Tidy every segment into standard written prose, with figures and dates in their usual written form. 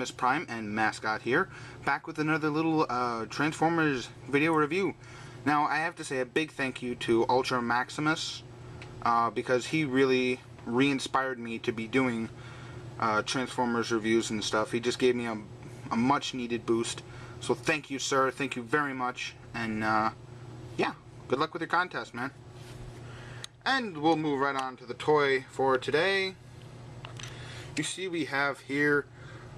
Optimus Prime and Mascot here, back with another little Transformers video review. Now, I have to say a big thank you to Ultra Maximus, because he really re-inspired me to be doing Transformers reviews and stuff. He just gave me a much-needed boost. So thank you, sir. Thank you very much. And, yeah, good luck with your contest, man. And we'll move right on to the toy for today. You see we have here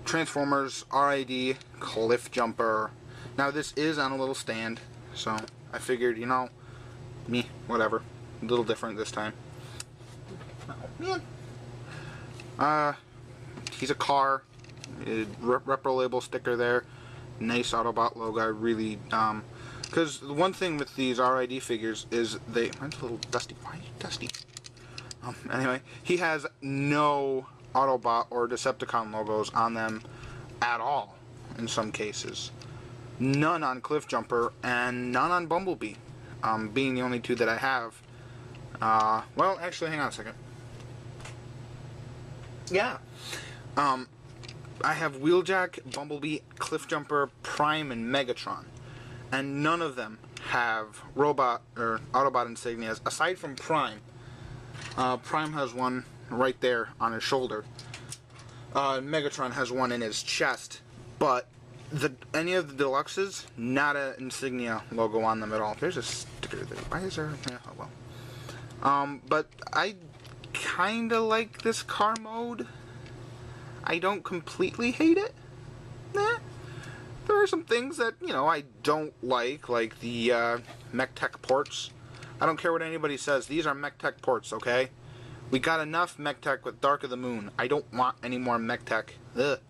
Transformers RID Cliffjumper. Now this is on a little stand, so I figured, you know, me, whatever. A little different this time. Oh, man. He's a car. Repro label sticker there. Nice Autobot logo. I really, because the one thing with these RID figures is they... Mine's a little dusty. Why are you dusty? Anyway, he has no Autobot or Decepticon logos on them at all, in some cases. None on Cliffjumper, and none on Bumblebee, being the only two that I have. Well, actually, hang on a second. Yeah. I have Wheeljack, Bumblebee, Cliffjumper, Prime, and Megatron. And none of them have robot or Autobot insignias, aside from Prime. Prime has one right there on his shoulder. Megatron has one in his chest. But any of the deluxes, not an insignia logo on them at all. There's a sticker there. Why is there? Yeah, oh well. But I kinda like this car mode. I don't completely hate it. Nah. There are some things that, you know, I don't like the MechTech ports. I don't care what anybody says. These are MechTech ports, okay? We got enough MechTech with Dark of the Moon. I don't want any more MechTech. Ugh.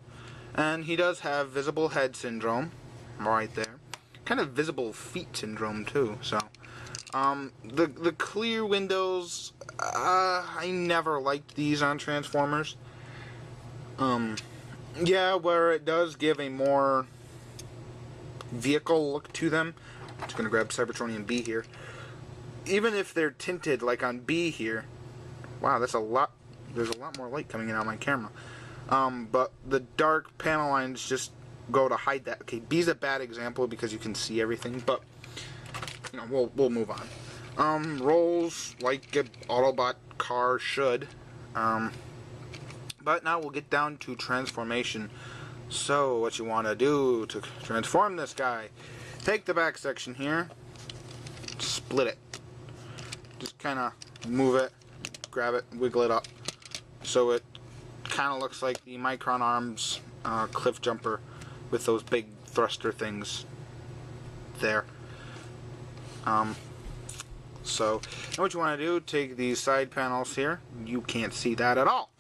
And he does have visible head syndrome, right there. Kind of visible feet syndrome too. So, the clear windows. I never liked these on Transformers. Yeah, where it does give a more vehicle look to them. I'm just gonna grab Cybertronian B here. Even if they're tinted like on B here. Wow, that's a lot. There's a lot more light coming in on my camera. But the dark panel lines just go to hide that. Okay, B's a bad example because you can see everything, but you know, we'll move on. Rolls like an Autobot car should. But now we'll get down to transformation. So, what you want to do to transform this guy, take the back section here, split it. Just kind of move it, grab it, wiggle it up. So it kind of looks like the Micron Arms Cliffjumper with those big thruster things there. So, now what you want to do, take these side panels here. You can't see that at all.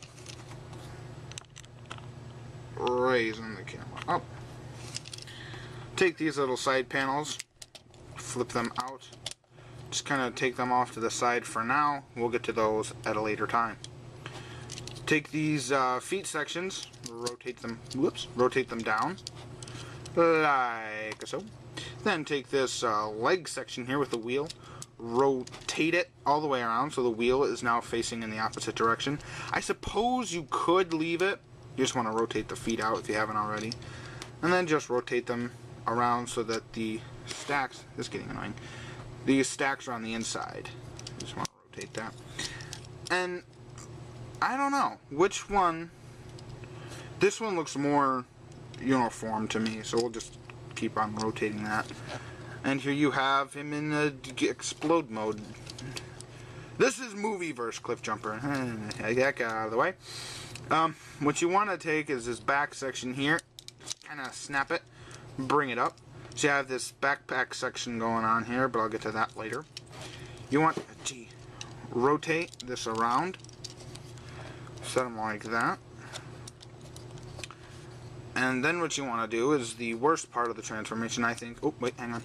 Raising the camera up. Take these little side panels, flip them out. Just kind of take them off to the side for now. We'll get to those at a later time. Take these feet sections, rotate them down, like so. Then take this leg section here with the wheel, rotate it all the way around so the wheel is now facing in the opposite direction. I suppose you could leave it. You just want to rotate the feet out if you haven't already. And then just rotate them around so that the stacks, this is getting annoying, these stacks are on the inside. Just want to rotate that. And I don't know which one. This one looks more uniform to me, so we'll just keep on rotating that. And here you have him in the explode mode. This is Movieverse Cliffjumper. Get that guy out of the way. What you want to take is this back section here, kind of snap it, bring it up. So you have this backpack section going on here, but I'll get to that later. You want to rotate this around, set them like that. And then what you want to do is the worst part of the transformation, I think. Oh, wait, hang on.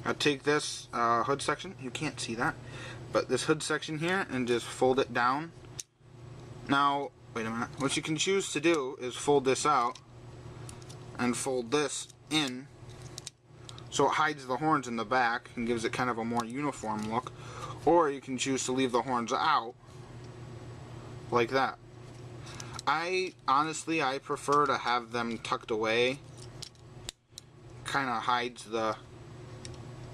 I'll take this hood section, you can't see that, but this hood section here, and just fold it down. Now, wait a minute. What you can choose to do is fold this out and fold this in so it hides the horns in the back and gives it kind of a more uniform look. Or you can choose to leave the horns out like that. Honestly, I prefer to have them tucked away. Kind of hides the...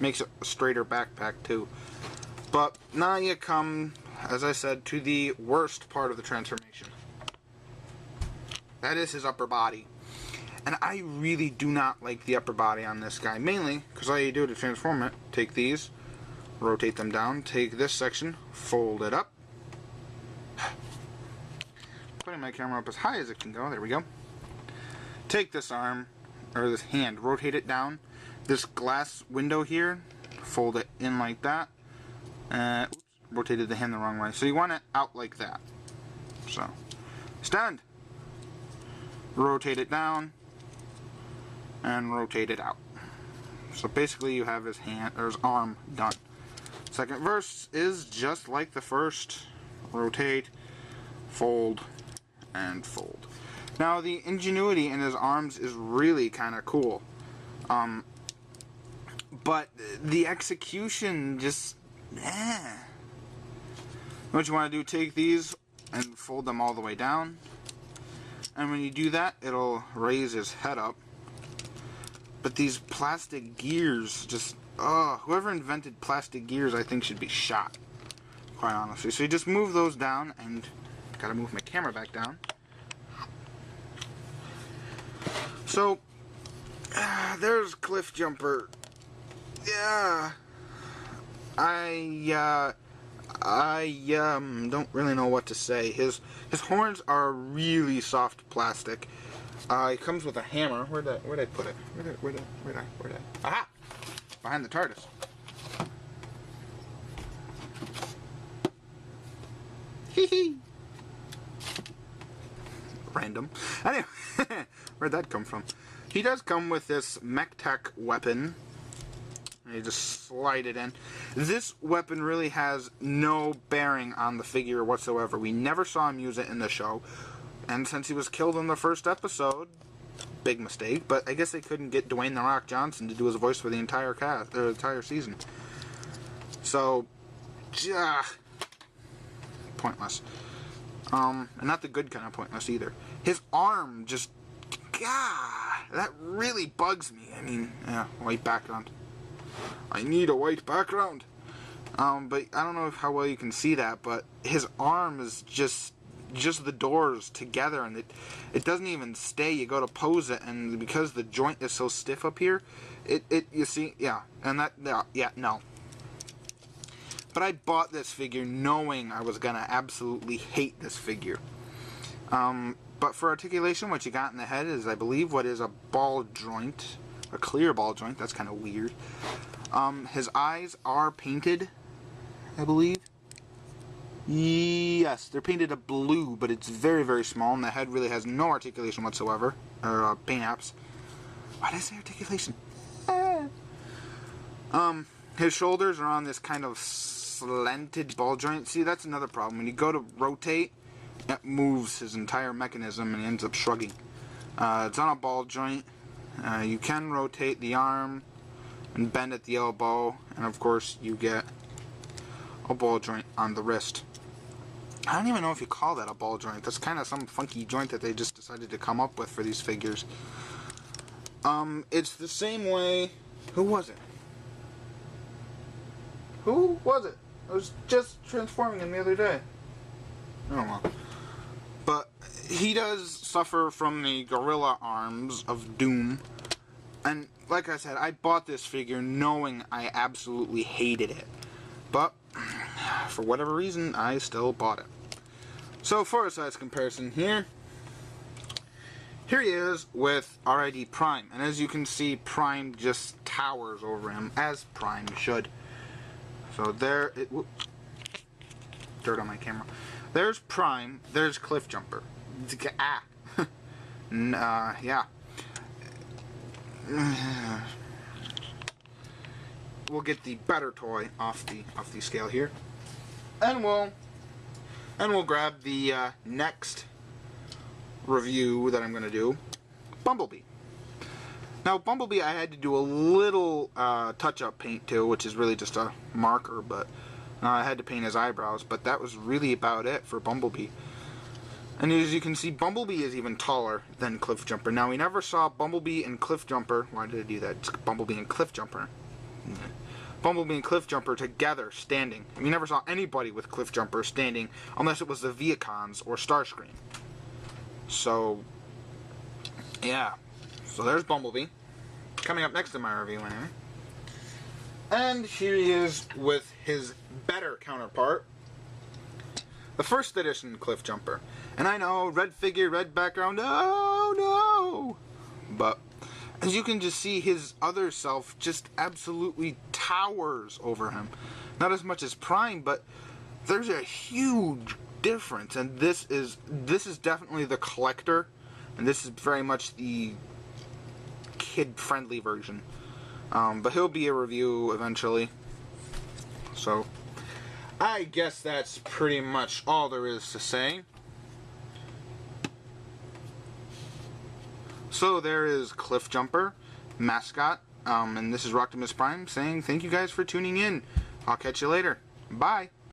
makes it a straighter backpack too. But now you come, as I said, to the worst part of the transformation. That is his upper body. And I really do not like the upper body on this guy. Mainly because all you do to transform it, take these, rotate them down, take this section, fold it up. Putting my camera up as high as it can go, there we go. Take this arm, or this hand, rotate it down. This glass window here, fold it in like that. Oops, rotated the hand the wrong way. So you want it out like that. So, stand. Rotate it down. And rotate it out. So basically you have his hand, or his arm done. Second verse is just like the first. Rotate, fold, and fold. Now the ingenuity in his arms is really kind of cool. But the execution just, What you want to do, take these and fold them all the way down. And when you do that, it'll raise his head up. But these plastic gears just, whoever invented plastic gears I think should be shot. Quite honestly. So you just move those down, and gotta move my camera back down. So, there's Cliffjumper. Yeah. I don't really know what to say. His horns are really soft plastic. It comes with a hammer. Where'd I put it? Where'd I? Aha! Behind the TARDIS. Hee hee. Random. Anyway, where'd that come from? He does come with this mech tech weapon. You just slide it in. This weapon really has no bearing on the figure whatsoever. We never saw him use it in the show. And since he was killed in the first episode, big mistake, but I guess they couldn't get Dwayne "The Rock" Johnson to do his voice for the entire cast, the entire season. So, pointless. And not the good kind of pointless either. His arm just, that really bugs me. I mean, yeah, white background. I need a white background. But I don't know how well you can see that, but his arm is just the doors together, and it doesn't even stay. You go to pose it, and because the joint is so stiff up here, you see, yeah, and that, yeah, no. But I bought this figure knowing I was gonna absolutely hate this figure. But for articulation, what you got in the head is, I believe, what is a ball joint, a clear ball joint. That's kind of weird. His eyes are painted, I believe. Yes, they're painted a blue, but it's very, very small, and the head really has no articulation whatsoever, or paint apps. Why did I say articulation? His shoulders are on this kind of slanted ball joint. See, that's another problem. When you go to rotate, it moves his entire mechanism, and he ends up shrugging. It's on a ball joint. You can rotate the arm and bend at the elbow, and of course you get a ball joint on the wrist. I don't even know if you call that a ball joint. That's kind of some funky joint that they just decided to come up with for these figures. It's the same way... Who was it? Who was it? I was just transforming him the other day. I don't know. But he does suffer from the gorilla arms of doom. And like I said, I bought this figure knowing I absolutely hated it. But for whatever reason, I still bought it. So for a size comparison here he is with RID Prime. And as you can see, Prime just towers over him, as Prime should. So there, whoops, dirt on my camera. There's Prime, there's Cliffjumper. Yeah. We'll get the better toy off the scale here, and we'll grab the next review that I'm gonna do, Bumblebee. Now Bumblebee, I had to do a little touch-up paint to, which is really just a marker, but I had to paint his eyebrows. But that was really about it for Bumblebee. And as you can see, Bumblebee is even taller than Cliffjumper. Now, we never saw Bumblebee and Cliffjumper. Why did I do that? It's Bumblebee and Cliffjumper. Bumblebee and Cliffjumper together, standing. We never saw anybody with Cliffjumper standing, unless it was the Viacons or Starscream. So, yeah. So there's Bumblebee. Coming up next in my review, anyway. And here he is with his better counterpart, the first edition Cliffjumper. And I know, red figure, red background, oh no! But as you can just see, his other self just absolutely towers over him. Not as much as Prime, but there's a huge difference. And this is definitely the collector, and this is very much the kid-friendly version. But he'll be a review eventually. So I guess that's pretty much all there is to say. So there is Cliffjumper, mascot, and this is Roctimus Prime saying thank you guys for tuning in. I'll catch you later. Bye.